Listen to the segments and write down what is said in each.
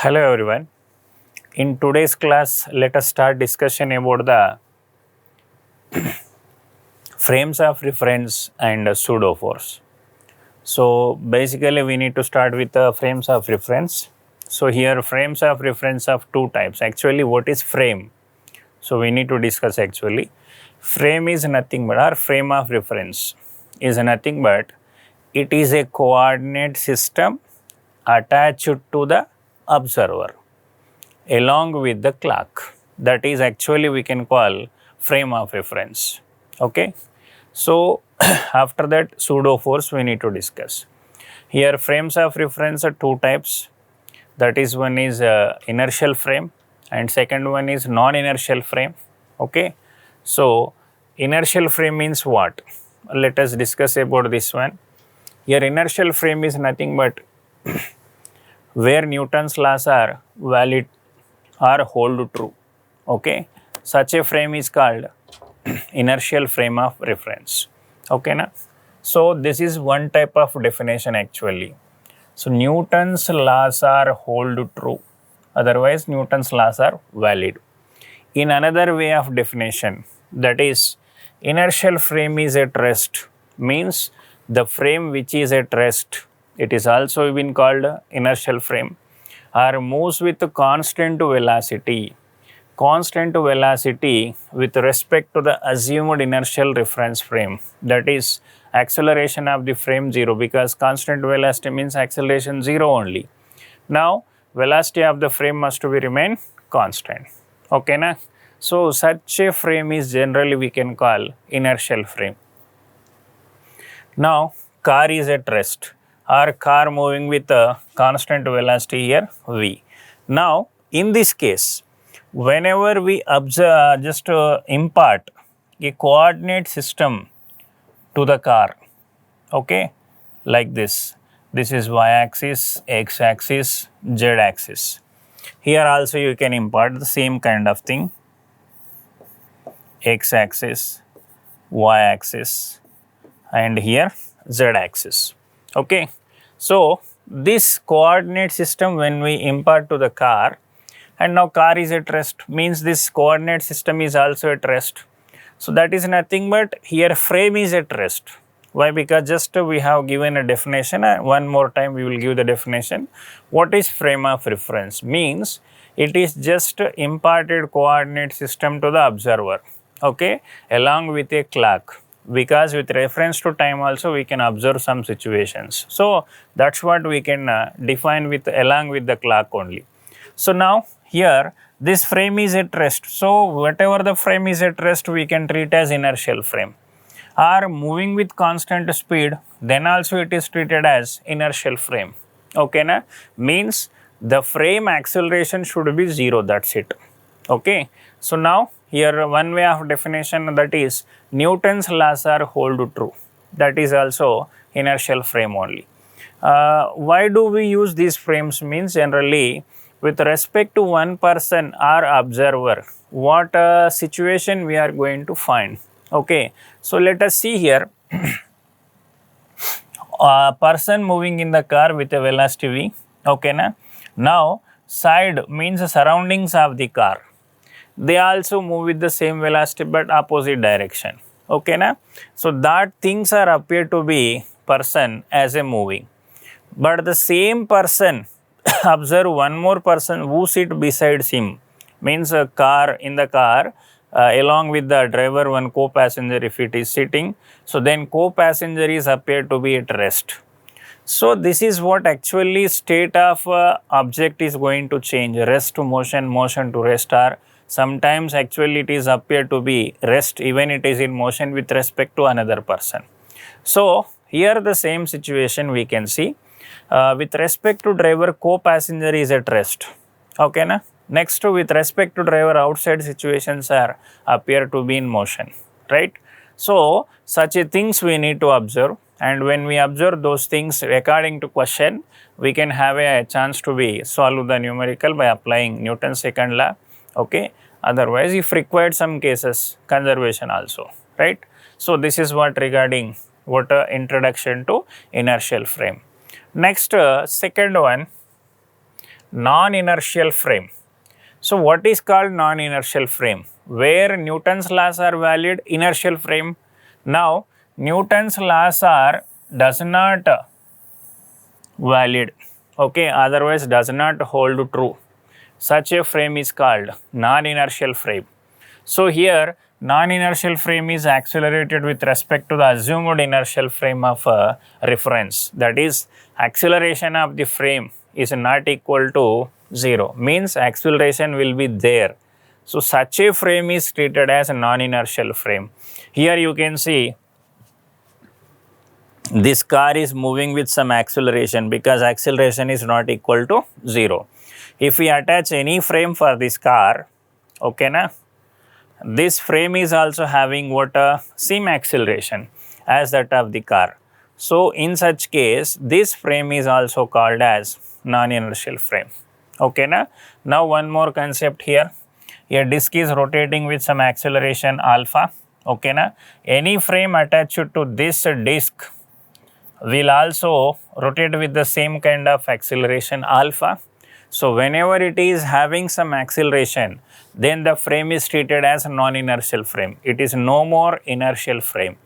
Hello everyone. In today's class, let us start discussion about the frames of reference and pseudo force. So basically we need to start with the frames of reference. So here frames of reference of two types. Actually what is frame? So we need to discuss actually. Frame is nothing but, or frame of reference is nothing but, it is a coordinate system attached to the observer along with the clock. That is actually we can call frame of reference. Okay. So after that pseudo force we need to discuss. Here frames of reference are two types. That is, one is inertial frame and second one is non-inertial frame. Okay. So inertial frame means what? Let us discuss about this one. Here inertial frame is nothing but where Newton's laws are valid or hold true. Okay. Such a frame is called inertial frame of reference. Okay na? So this is one type of definition actually. So Newton's laws are hold true, otherwise Newton's laws are valid. In another way of definition, that is inertial frame is at rest, means the frame which is at rest, it is also been called inertial frame, or moves with constant velocity with respect to the assumed inertial reference frame. That is acceleration of the frame 0, because constant velocity means acceleration 0 only. Now velocity of the frame must be remain constant. Okay na? So such a frame is generally we can call inertial frame. Now car is at rest, or car moving with a constant velocity here v. Now in this case, whenever we observe, impart a coordinate system to the car, okay, like this. This is y-axis, x-axis, z-axis. Here also you can impart the same kind of thing, x-axis, y-axis, and here z-axis. Okay. So this coordinate system when we impart to the car, and now car is at rest, means this coordinate system is also at rest. So that is nothing but here frame is at rest. Why? Because just we have given a definition. One more time we will give the definition. What is frame of reference? Means it is just imparted coordinate system to the observer, okay, along with a clock, because with reference to time also we can observe some situations. So that's what we can define with along with the clock only. So now here this frame is at rest. So whatever the frame is at rest we can treat as inertial frame, or moving with constant speed, then also it is treated as inertial frame. Okay na? Means the frame acceleration should be 0, that's it. Okay. So now here one way of definition, that is Newton's laws are hold true. That is also inertial frame only. Why do we use these frames? Means generally with respect to one person or observer, what situation we are going to find. Okay. So let us see here. A person moving in the car with a velocity v. Okay na? Now side means the surroundings of the car, they also move with the same velocity but opposite direction. Okay na? So that things are appear to be person as a moving, but the same person observe one more person who sit besides him, means a car in the car along with the driver, one co-passenger if it is sitting, so then co-passenger is appear to be at rest. So this is what actually state of object is going to change, rest to motion, motion to rest, or sometimes actually it is appear to be rest even it is in motion with respect to another person. So here the same situation we can see with respect to driver, co-passenger is at rest. Okay na? Next with respect to driver, outside situations are appear to be in motion, right? So such a things we need to observe, and when we observe those things according to question, we can have a chance to be solve the numerical by applying Newton's second law. Okay. Otherwise if required some cases conservation also, right? So this is what regarding what introduction to inertial frame. Next second one, non-inertial frame. So what is called non-inertial frame? Where Newton's laws are valid, inertial frame. Now Newton's laws are does not valid, okay, otherwise does not hold true. Such a frame is called non-inertial frame. So here non-inertial frame is accelerated with respect to the assumed inertial frame of reference. That is, acceleration of the frame is not equal to 0, means acceleration will be there. So such a frame is treated as a non-inertial frame. Here you can see this car is moving with some acceleration because acceleration is not equal to 0. If we attach any frame for this car, okay na, this frame is also having what same acceleration as that of the car. So in such case, this frame is also called as non-inertial frame. Okay na? Now one more concept here. A disc is rotating with some acceleration alpha. Okay na? Any frame attached to this disc will also rotate with the same kind of acceleration alpha. So whenever it is having some acceleration, then the frame is treated as a non-inertial frame. It is no more inertial frame.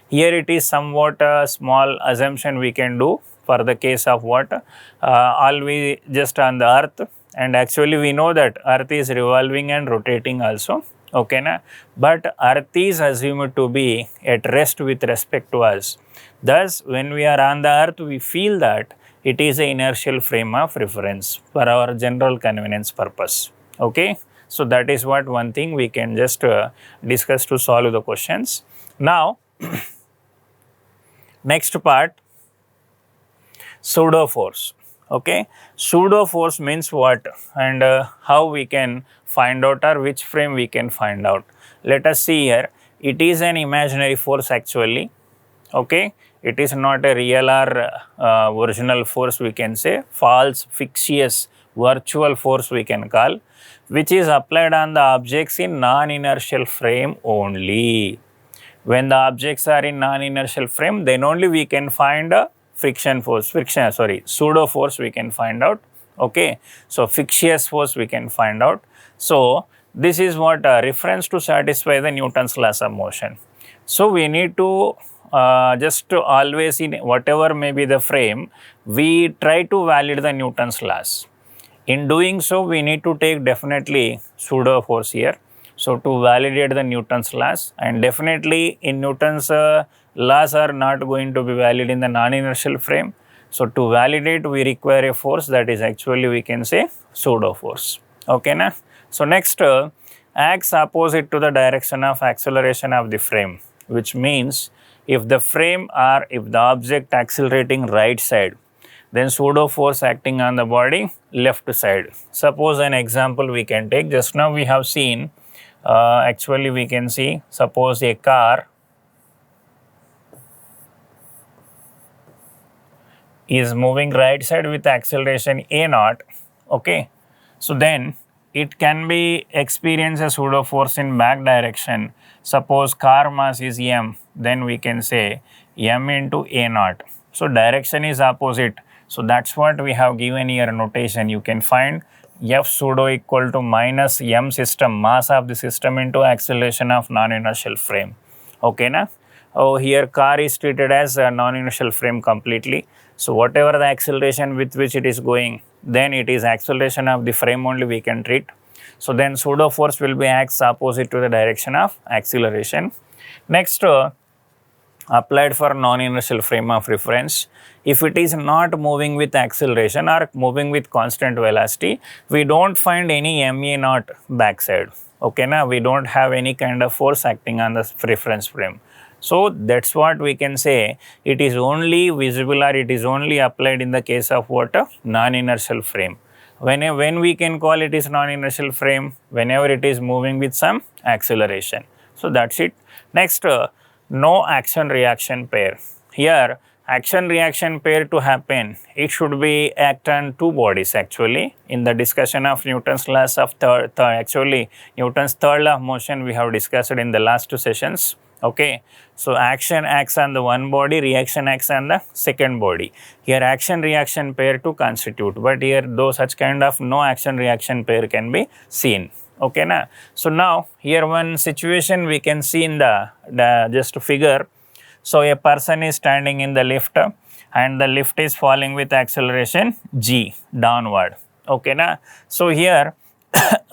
Here it is somewhat a small assumption we can do for the case of what? All we just on the earth, and actually we know that earth is revolving and rotating also. Okay na? But earth is assumed to be at rest with respect to us. Thus, when we are on the earth, we feel that it is an inertial frame of reference for our general convenience purpose. Okay, so that is what one thing we can just discuss to solve the questions. Now, next part, pseudo force. Okay, pseudo force means what and how we can find out, or which frame we can find out. Let us see here. It is an imaginary force actually. Okay, it is not a real or original force, we can say, false, fictitious, virtual force we can call, which is applied on the objects in non-inertial frame only. When the objects are in non-inertial frame, then only we can find a pseudo force we can find out. Okay, so fictitious force we can find out. So this is what reference to satisfy the Newton's laws of motion. So we need to just to always, in whatever may be the frame, we try to validate the Newton's laws. In doing so, we need to take definitely pseudo force here. So to validate the Newton's laws, and definitely in Newton's laws are not going to be valid in the non-inertial frame. So to validate, we require a force that is actually we can say pseudo force. Okay na? So next acts opposite to the direction of acceleration of the frame, which means if the frame or if the object accelerating right side, then pseudo force acting on the body left side. Suppose an example we can take. Just now we have seen, actually we can see, suppose a car is moving right side with acceleration a0. Okay, so then it can be experience a pseudo force in back direction. Suppose car mass is m, then we can say m into a0. So direction is opposite. So that's what we have given here notation. You can find F pseudo equal to minus m system, mass of the system, into acceleration of non-inertial frame. Okay na? Oh, here car is treated as a non-inertial frame completely. So whatever the acceleration with which it is going, then it is acceleration of the frame only we can treat. So then pseudo force will be acts opposite to the direction of acceleration. Next, applied for non-inertial frame of reference. If it is not moving with acceleration or moving with constant velocity, we don't find any ma0 backside. Okay na? We don't have any kind of force acting on the reference frame. So that's what we can say. It is only visible or it is only applied in the case of what? Non-inertial frame. When we can call it is non-inertial frame? Whenever it is moving with some acceleration. So that's it. Next, no action reaction pair. Here action reaction pair to happen, it should be act on two bodies actually. In the discussion of Newton's laws of actually Newton's third law of motion we have discussed in the last two sessions. Okay, so action acts on the one body, reaction acts on the second body. Here action reaction pair to constitute, but here though such kind of no action reaction pair can be seen. Okay na. So now here one situation we can see in the just figure. So a person is standing in the lift and the lift is falling with acceleration g downward. Okay na. So here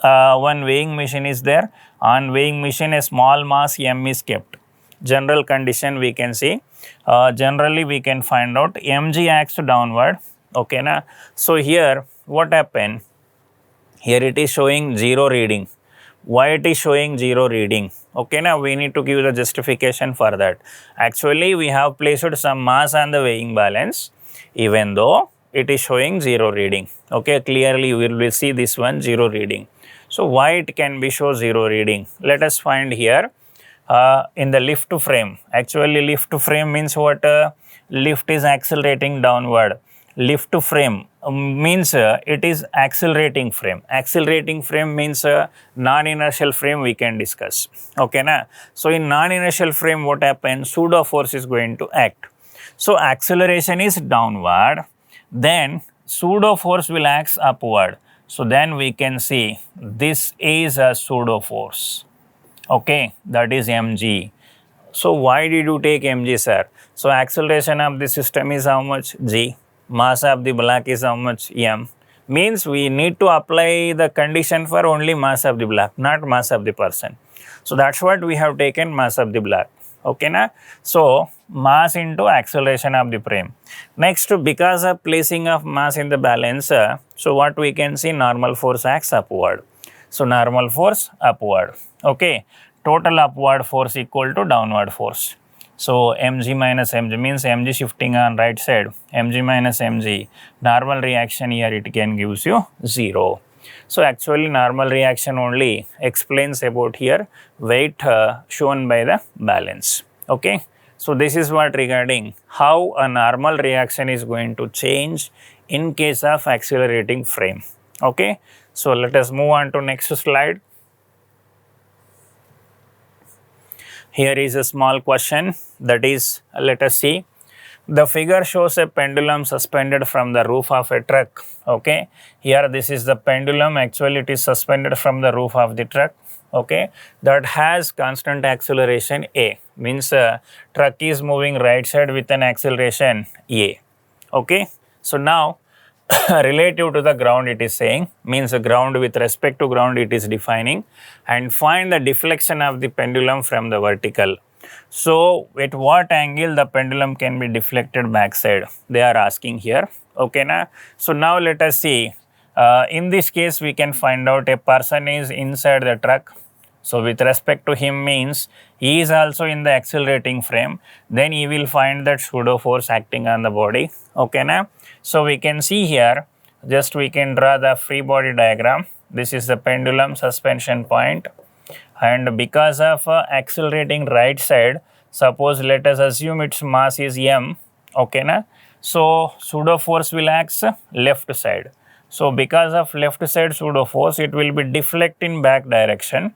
one weighing machine is there. On weighing machine a small mass m is kept. General condition we can see. Generally we can find out mg acts downward. Okay na. So here what happened? Here it is showing 0 reading. Why it is showing 0 reading? Okay now we need to give the justification for that. Actually we have placed some mass on the weighing balance even though it is showing 0 reading. Okay, clearly we will see this one 0 reading. So why it can be show 0 reading? Let us find here in the lift frame. Actually lift frame means what? Lift is accelerating downward. Lift frame means it is accelerating frame. Accelerating frame means non-inertial frame we can discuss. Okay na. So in non-inertial frame what happens? Pseudo force is going to act. So acceleration is downward, then pseudo force will act upward. So then we can see this is a pseudo force. Okay, that is mg. So why did you take mg, sir? So acceleration of the system is how much? G. Mass of the block is how much? M. Means we need to apply the condition for only mass of the block, not mass of the person. So that's what we have taken mass of the block. Okay na. So mass into acceleration of the frame. Next, because of placing of mass in the balance, so what we can see? Normal force acts upward. So normal force upward. Okay, total upward force equal to downward force. So mg minus mg means mg shifting on right side, mg minus mg, normal reaction here it can gives you 0. So actually normal reaction only explains about here weight shown by the balance. Okay, so this is what regarding how a normal reaction is going to change in case of accelerating frame. Okay, so let us move on to next slide. Here is a small question, that is, let us see. The figure shows a pendulum suspended from the roof of a truck. Okay, here this is the pendulum. Actually it is suspended from the roof of the truck. Okay, that has constant acceleration a, means truck is moving right side with an acceleration a. Okay, so now relative to the ground it is saying, means the ground with respect to ground it is defining, and find the deflection of the pendulum from the vertical. So at what angle the pendulum can be deflected backside, they are asking here. Okay na. So now let us see, in this case we can find out a person is inside the truck. So with respect to him means he is also in the accelerating frame, then he will find that pseudo force acting on the body. Okay na. So we can see here, just we can draw the free body diagram. This is the pendulum suspension point, and because of accelerating right side, suppose let us assume its mass is m. Okay na. So pseudo force will act left side. So because of left side pseudo force, it will be deflect in back direction.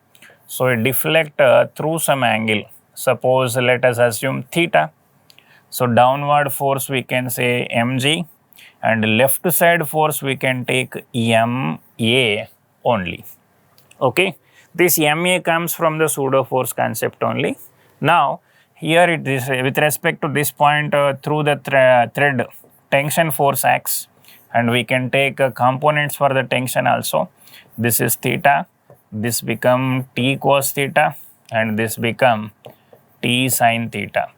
So it deflect through some angle. Suppose let us assume theta. So downward force we can say mg, and left side force we can take ma only. Okay, this ma comes from the pseudo force concept only. Now here it is with respect to this point through the thread tension force acts, and we can take components for the tension also. This is theta, this become t cos theta, and this become t sin theta.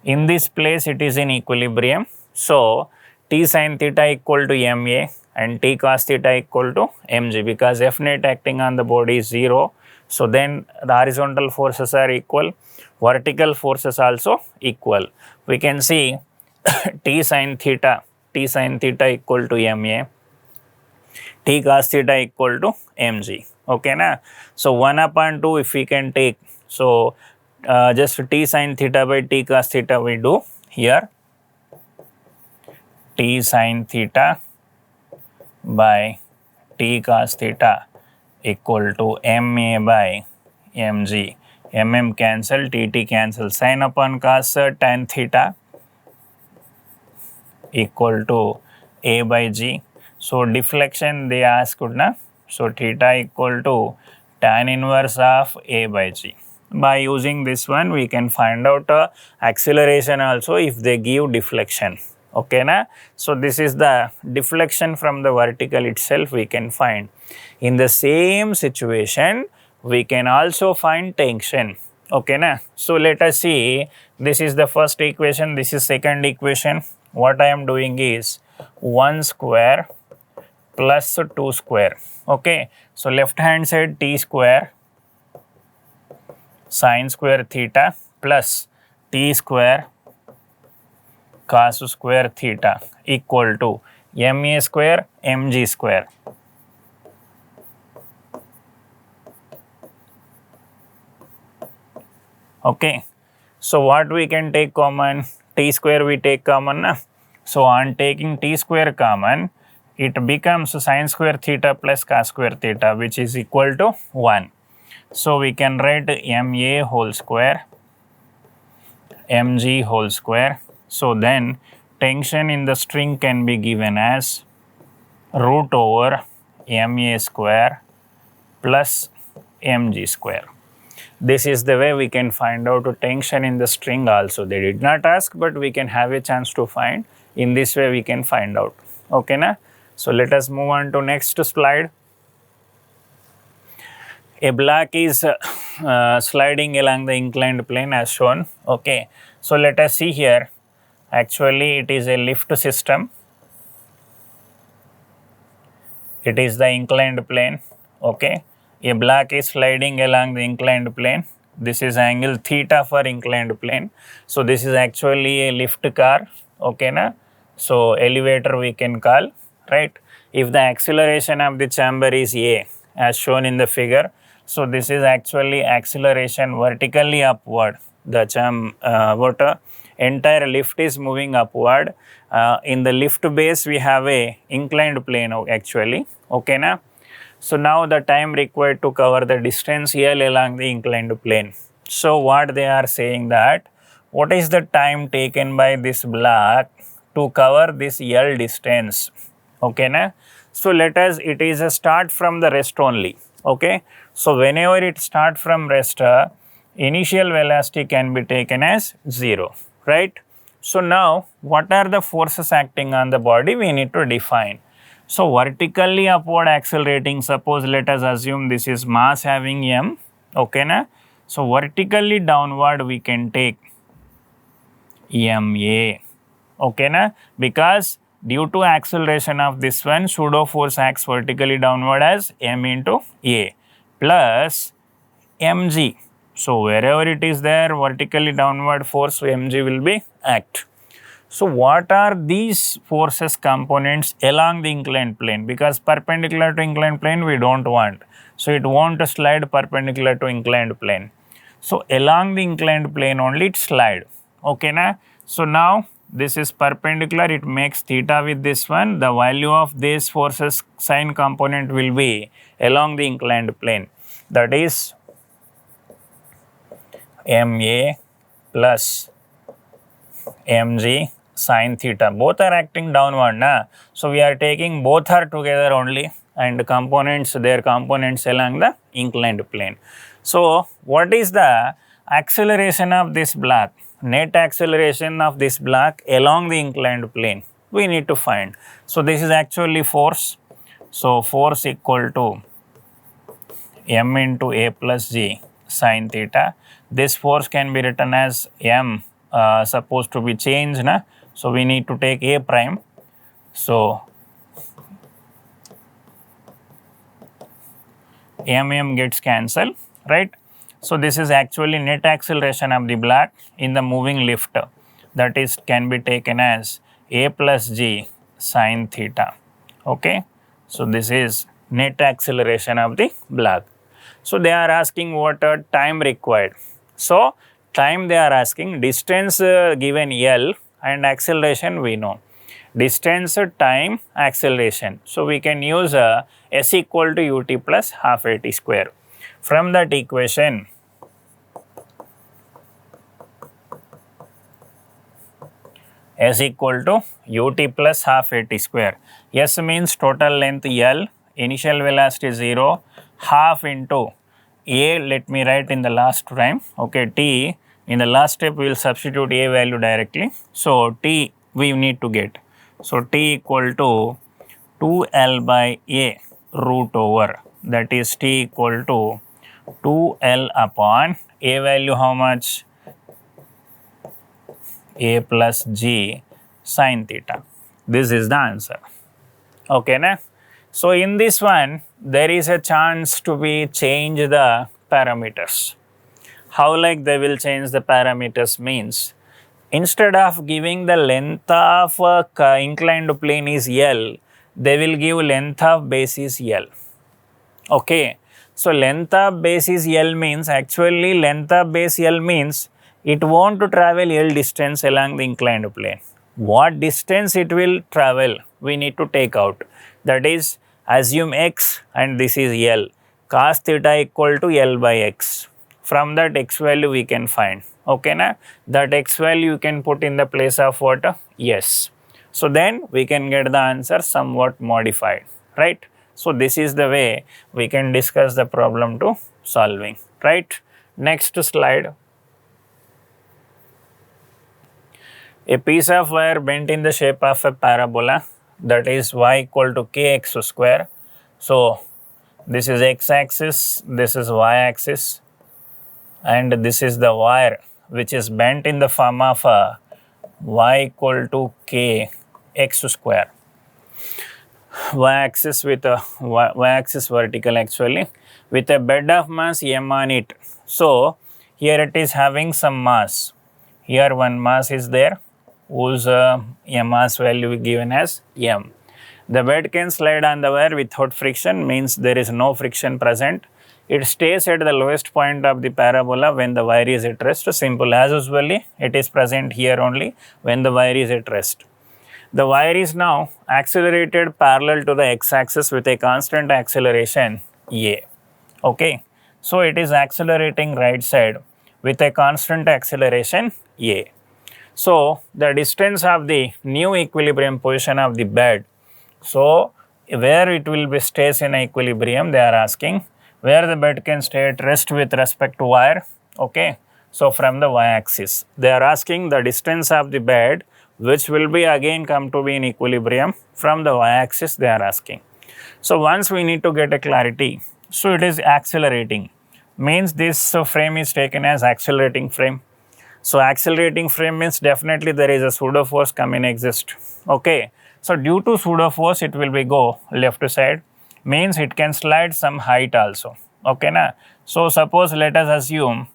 In this place it is in equilibrium. So t sin theta equal to ma and t cos theta equal to mg, because F net acting on the body is 0. So then the horizontal forces are equal, vertical forces also equal. We can see t sin theta equal to ma, t cos theta equal to mg. Okay na. So 1 upon 2 if we can take, so just t sin theta by t cos theta we do here, t sin theta by t cos theta equal to ma by mg. cancel, tt cancel, sin upon cos tan theta equal to a by g. So deflection they asked na. So theta equal to tan inverse of a by g. By using this one we can find out acceleration also if they give deflection. Okay na? So this is the deflection from the vertical itself we can find. In the same situation we can also find tension. Okay na? So let us see, this is the first equation, this is second equation. What I am doing is 1 square plus 2 square. Okay, so left hand side t square sin square theta plus t square cos square theta equal to ma square mg square. Okay, so what we can take common? T square we take common na? So on taking t square common, it becomes sin square theta plus cos square theta, which is equal to 1. So we can write ma whole square mg whole square. So then tension in the string can be given as root over ma square plus mg square. This is the way we can find out tension in the string also. They did not ask, but we can have a chance to find. In this way we can find out. Okay na? So let us move on to next slide. A block is sliding along the inclined plane as shown. Okay, so let us see here. Actually it is a lift system. It is the inclined plane. Okay, a block is sliding along the inclined plane. This is angle theta for inclined plane. So this is actually a lift car. Okay na? So elevator we can call, right? If the acceleration of the chamber is a as shown in the figure, so this is actually acceleration vertically upward. The entire lift is moving upward. In the lift base we have a inclined plane actually. Okay na? So now the time required to cover the distance L along the inclined plane. So what they are saying that, what is the time taken by this block to cover this L distance? Okay na? So let us, it is a start from the rest only. Okay, so whenever it start from rest, initial velocity can be taken as 0, right? So now what are the forces acting on the body we need to define. So vertically upward accelerating, suppose let us assume this is mass having m. Okay na? So vertically downward we can take ma. Okay na? Because due to acceleration of this one, pseudo force acts vertically downward as m into a plus mg. So wherever it is there, vertically downward force mg will be act. So what are these forces components along the inclined plane? Because perpendicular to inclined plane we don't want. So it won't slide perpendicular to inclined plane. So along the inclined plane only it slide. Okay na? So now this is perpendicular, it makes theta with this one. The value of this forces sine component will be along the inclined plane. That is ma plus mg sine theta. Both are acting downward na. So we are taking both are together only and components, their components along the inclined plane. So what is the acceleration of this block? Net acceleration of this block along the inclined plane we need to find. So this is actually force. So force equal to m into a plus g sine theta. This force can be written as m supposed to be changed na. So we need to take a prime. So m gets cancelled, right? So this is actually net acceleration of the block in the moving lift. That is can be taken as a plus g sine theta. Okay. So this is net acceleration of the block. So they are asking what time required. So time they are asking, distance given L and acceleration we know. Distance, time, acceleration. So we can use s equal to ut plus half at square. From that equation, S equal to ut plus half at square. S means total length L, initial velocity 0, half into A, let me write in the last time, okay, T, in the last step we will substitute A value directly. So, T we need to get. So, T equal to 2L by A root over, that is T equal to 2L upon A value how much? A plus G sin theta. This is the answer. Okay, na? So, in this one, there is a chance to be change the parameters. How like they will change the parameters means, instead of giving the length of inclined plane is L, they will give length of base is L. Okay. So, length of base is L means, actually length of base L means it won't travel L distance along the inclined plane. What distance it will travel, we need to take out. That is, assume x and this is L. Cos theta equal to L by x. From that x value we can find. Okay, na? That x value you can put in the place of what? Yes. So, then we can get the answer somewhat modified, right? So, this is the way we can discuss the problem to solving, right? Next slide. A piece of wire bent in the shape of a parabola, that is y equal to kx square. So, this is x axis, this is y axis, and this is the wire which is bent in the form of y equal to kx square. Y-axis with a y-axis vertical actually, with a bed of mass m on it. So, here it is having some mass. Here one mass is there whose mass value given as m. The bed can slide on the wire without friction, means there is no friction present. It stays at the lowest point of the parabola when the wire is at rest. Simple as usually, it is present here only when the wire is at rest. The wire is now accelerated parallel to the x-axis with a constant acceleration a. Okay. So, it is accelerating right side with a constant acceleration a. So, the distance of the new equilibrium position of the bed. So, where it will be stays in equilibrium, they are asking where the bed can stay at rest with respect to wire. Okay. So, from the y-axis, they are asking the distance of the bed which will be again come to be in equilibrium from the y-axis they are asking. So, once we need to get a clarity, so it is accelerating, means this frame is taken as accelerating frame. So, accelerating frame means definitely there is a pseudo force coming exist. Okay. So, due to pseudo force it will be go left side, means it can slide some height also. Okay, na? So, suppose let us assume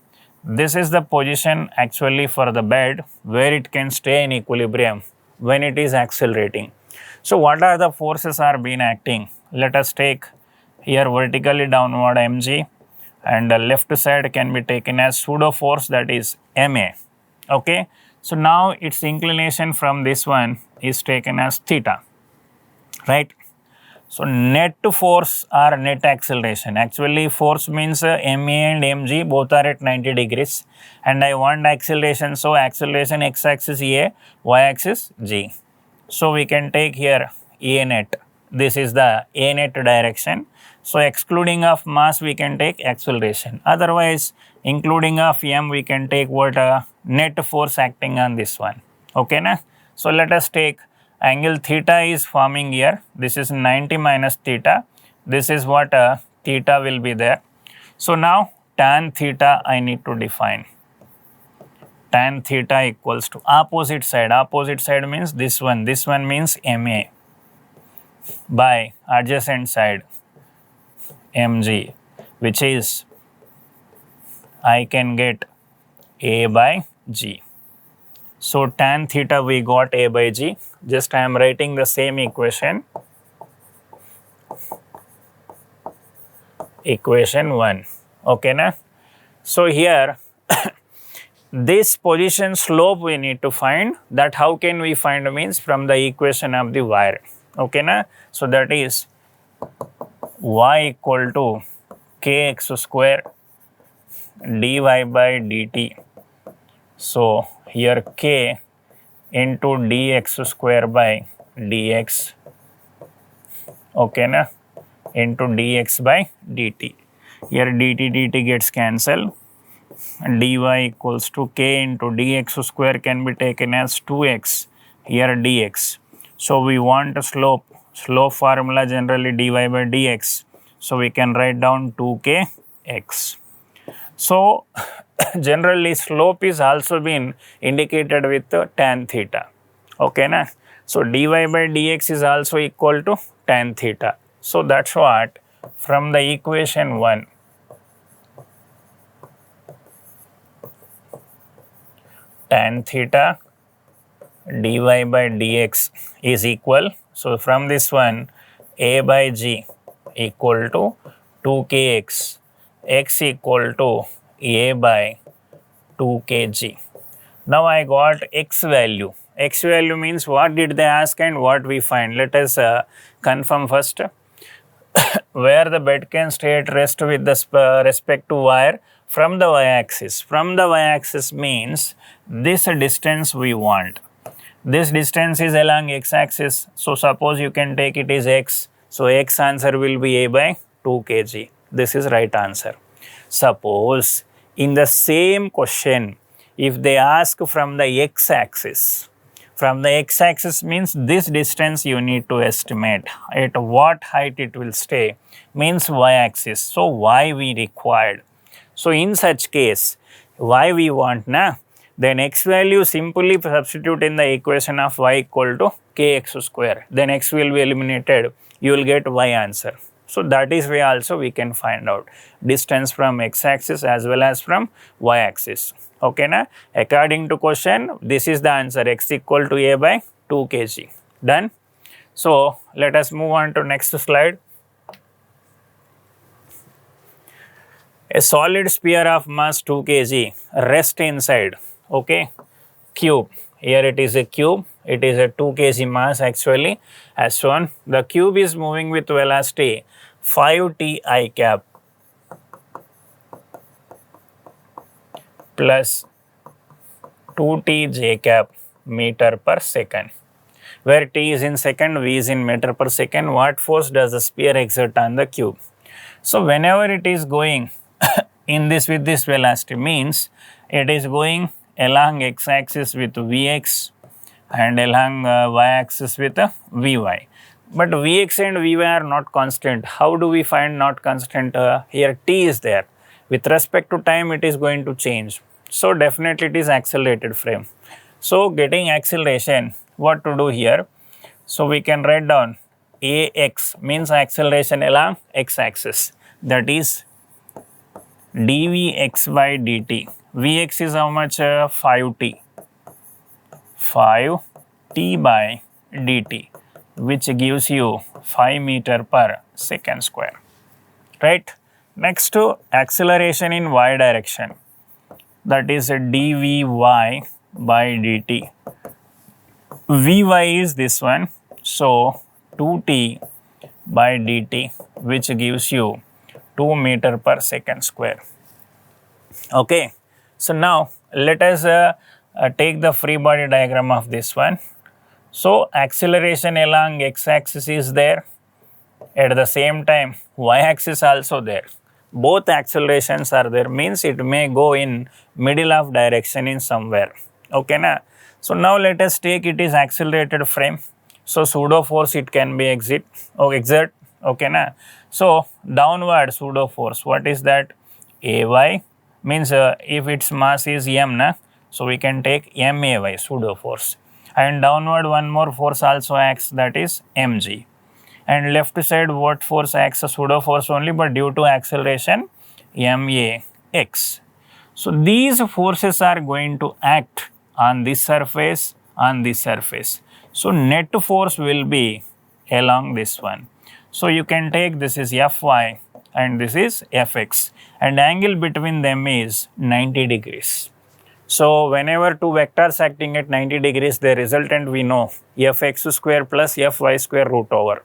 this is the position actually for the bed where it can stay in equilibrium when it is accelerating. So, what are the forces are being acting? Let us take here vertically downward mg, and the left side can be taken as pseudo force, that is ma. Okay. So, now its inclination from this one is taken as theta, right. So, net force or net acceleration, actually force means ma and mg both are at 90 degrees and I want acceleration. So, acceleration x axis a, y axis g. So, we can take here a net, this is the a net direction. So, excluding of mass we can take acceleration, otherwise including of m we can take what net force acting on this one. Okay, na? So, let us take angle theta is forming here, this is 90 minus theta, this is what theta will be there. So, now tan theta I need to define, tan theta equals to opposite side means this one means ma by adjacent side mg, which is I can get a by g. So, tan theta we got a by g, just I am writing the same equation, equation 1, okay na. So, here this position slope we need to find, that how can we find means from the equation of the wire, okay na. So, that is y equal to kx square dy by dt. So, here k into dx square by dx, okay na, into dx by dt. Here dt dt gets cancelled. Dy equals to k into dx square can be taken as 2x, here dx. So we want a slope formula generally dy by dx. So we can write down 2kx. So generally slope is also been indicated with tan theta, okay na. So dy by dx is also equal to tan theta. So that's what from the equation 1, tan theta dy by dx is equal. So from this one, a by g equal to 2kx, x equal to a by 2kg. Now I got x value. X value means what did they ask and what we find. Let us confirm first. Where the bed can stay at rest with the respect to wire from the y-axis. From the y-axis means this distance we want. This distance is along x-axis. So suppose you can take it as x. So x answer will be a by 2 kg. This is right answer. Suppose in the same question, if they ask from the x-axis, from the x-axis means this distance you need to estimate at what height it will stay, means y-axis. So y we required. So in such case, y we want na, then x value simply substitute in the equation of y equal to kx square. Then x will be eliminated, you will get y answer. So that is way also we can find out distance from x-axis as well as from y-axis. Okay na? According to question, this is the answer, x equal to a by 2 kg. Done? So let us move on to next slide. A solid sphere of mass 2 kg rest inside, okay, cube. Here it is a cube, it is a 2 kg mass actually as shown. The cube is moving with velocity 5t I cap plus 2t j cap meter per second, where t is in second, v is in meter per second. What force does the sphere exert on the cube? So whenever it is going in this with this velocity means it is going along x-axis with vx and along y-axis with vy. But vx and vy are not constant. How do we find not constant? Here t is there. With respect to time it is going to change. So definitely it is accelerated frame. So getting acceleration, what to do here? So we can write down ax means acceleration along x-axis, that is dvx by dt. Vx is how much? 5t. 5t by dt, which gives you 5 meter per second square. Right? Next to acceleration in y direction, that is dvy by dt. Vy is this one, so 2t by dt, which gives you 2 meter per second square. Okay, so now let us take the free body diagram of this one. So acceleration along x-axis is there, at the same time y-axis also there. Both accelerations are there, means it may go in middle of direction in somewhere. Okay na? So now let us take it is accelerated frame. So pseudo force it can be exert. Okay na? So downward pseudo force, what is that? Ay means if its mass is m na, so we can take may pseudo force. And downward one more force also acts, that is mg. And left side what force acts? A pseudo force only, but due to acceleration max. So these forces are going to act on this surface, on this surface. So net force will be along this one. So you can take this is Fy and this is Fx, and angle between them is 90 degrees. So whenever two vectors acting at 90 degrees, the resultant we know Fx square plus Fy square root over.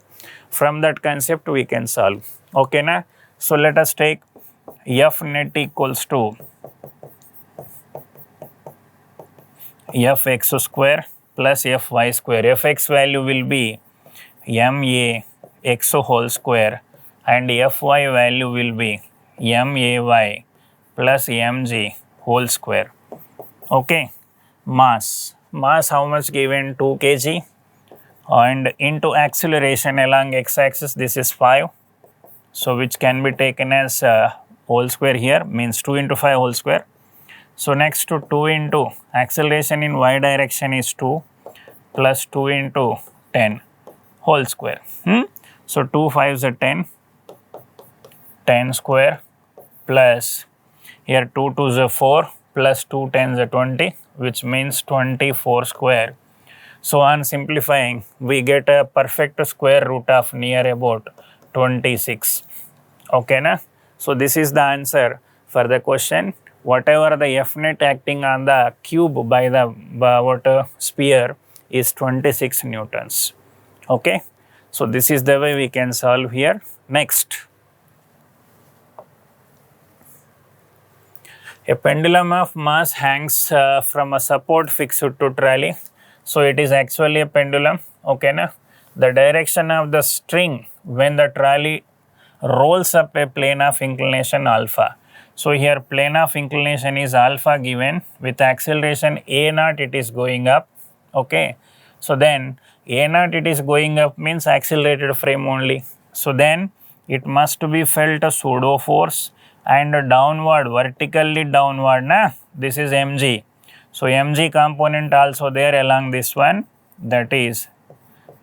From that concept we can solve. Okay na? So let us take F net equals to Fx square plus Fy square. Fx value will be Ma x whole square and Fy value will be May plus Mg whole square. Okay. Mass how much given? 2 kg, and into acceleration along x-axis, this is 5, so which can be taken as whole square here, means 2 into 5 whole square. So next to 2 into acceleration in y direction is 2 plus 2 into 10 whole square. So 2 5s are 10, 10 square plus here 2 2s are 4 plus 2 10s are 20, which means 24 square. So on simplifying, we get a perfect square root of near about 26. Okay na? So this is the answer for the question. Whatever the F net acting on the cube by the sphere is 26 newtons. Okay. So this is the way we can solve here. Next. A pendulum of mass hangs from a support fixed to trolley. So it is actually a pendulum. Okay na? The direction of the string when the trolley rolls up a plane of inclination alpha. So here plane of inclination is alpha given, with acceleration a naught it is going up. Okay. So then a naught it is going up means accelerated frame only. So then it must be felt a pseudo force and downward, vertically downward na, this is mg. So mg component also there along this one, that is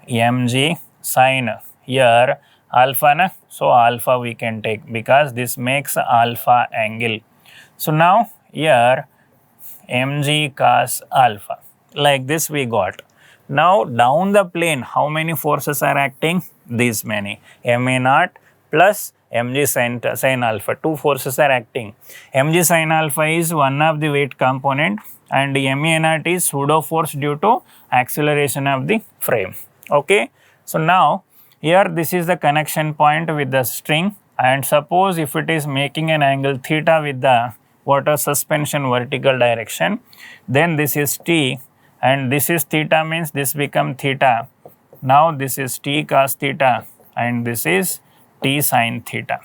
mg sine here alpha na, so alpha we can take because this makes alpha angle. So now here mg cos alpha, like this we got. Now down the plane how many forces are acting? These many, ma naught plus mg sin alpha, 2 forces are acting. Mg sin alpha is one of the weight component and ma naught is pseudo force due to acceleration of the frame. Okay. So now here this is the connection point with the string, and suppose if it is making an angle theta with the water suspension vertical direction, then this is t and this is theta, means this become theta. Now this is t cos theta and this is t sin theta.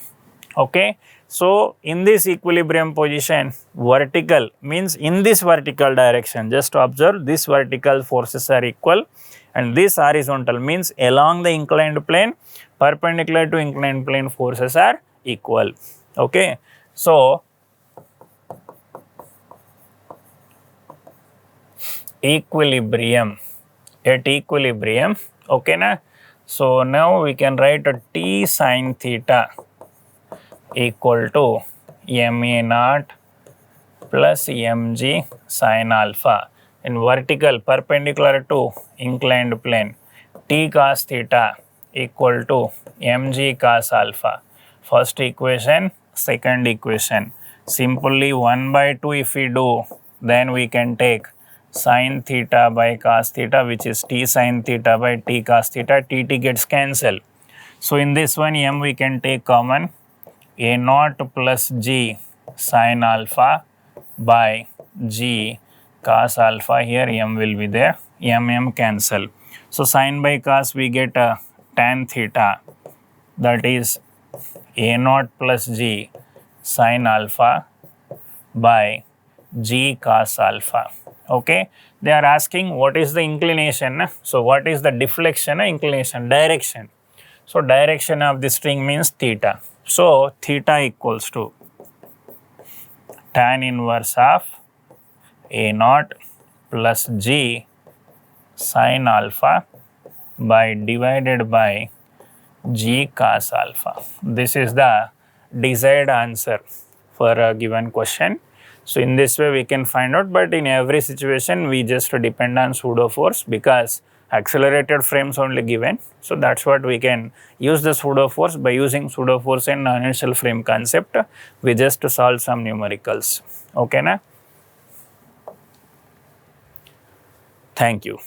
Okay. So in this equilibrium position, vertical means in this vertical direction, just observe this vertical forces are equal and this horizontal means along the inclined plane, perpendicular to inclined plane forces are equal. Okay. So equilibrium, at equilibrium, okay na. So now we can write a t sin theta equal to ma naught plus mg sin alpha in vertical perpendicular to inclined plane, t cos theta equal to mg cos alpha. First equation, second equation. Simply 1 by 2 if we do, then we can take sin theta by cos theta, which is t sin theta by t cos theta, t gets cancelled. So in this one m we can take common, a naught plus g sin alpha by g cos alpha, here m will be there, m cancel. So sin by cos we get a tan theta, that is a naught plus g sin alpha by g cos alpha. Okay. They are asking what is the inclination. So what is the deflection? Inclination, direction. So direction of the string means theta. So theta equals to tan inverse of a naught plus g sin alpha by divided by g cos alpha. This is the desired answer for a given question. So in this way we can find out, but in every situation we just depend on pseudo force because accelerated frames only given. So that's what we can use the pseudo force. By using pseudo force and non-inertial frame concept, we just solve some numericals. Okay na? Thank you.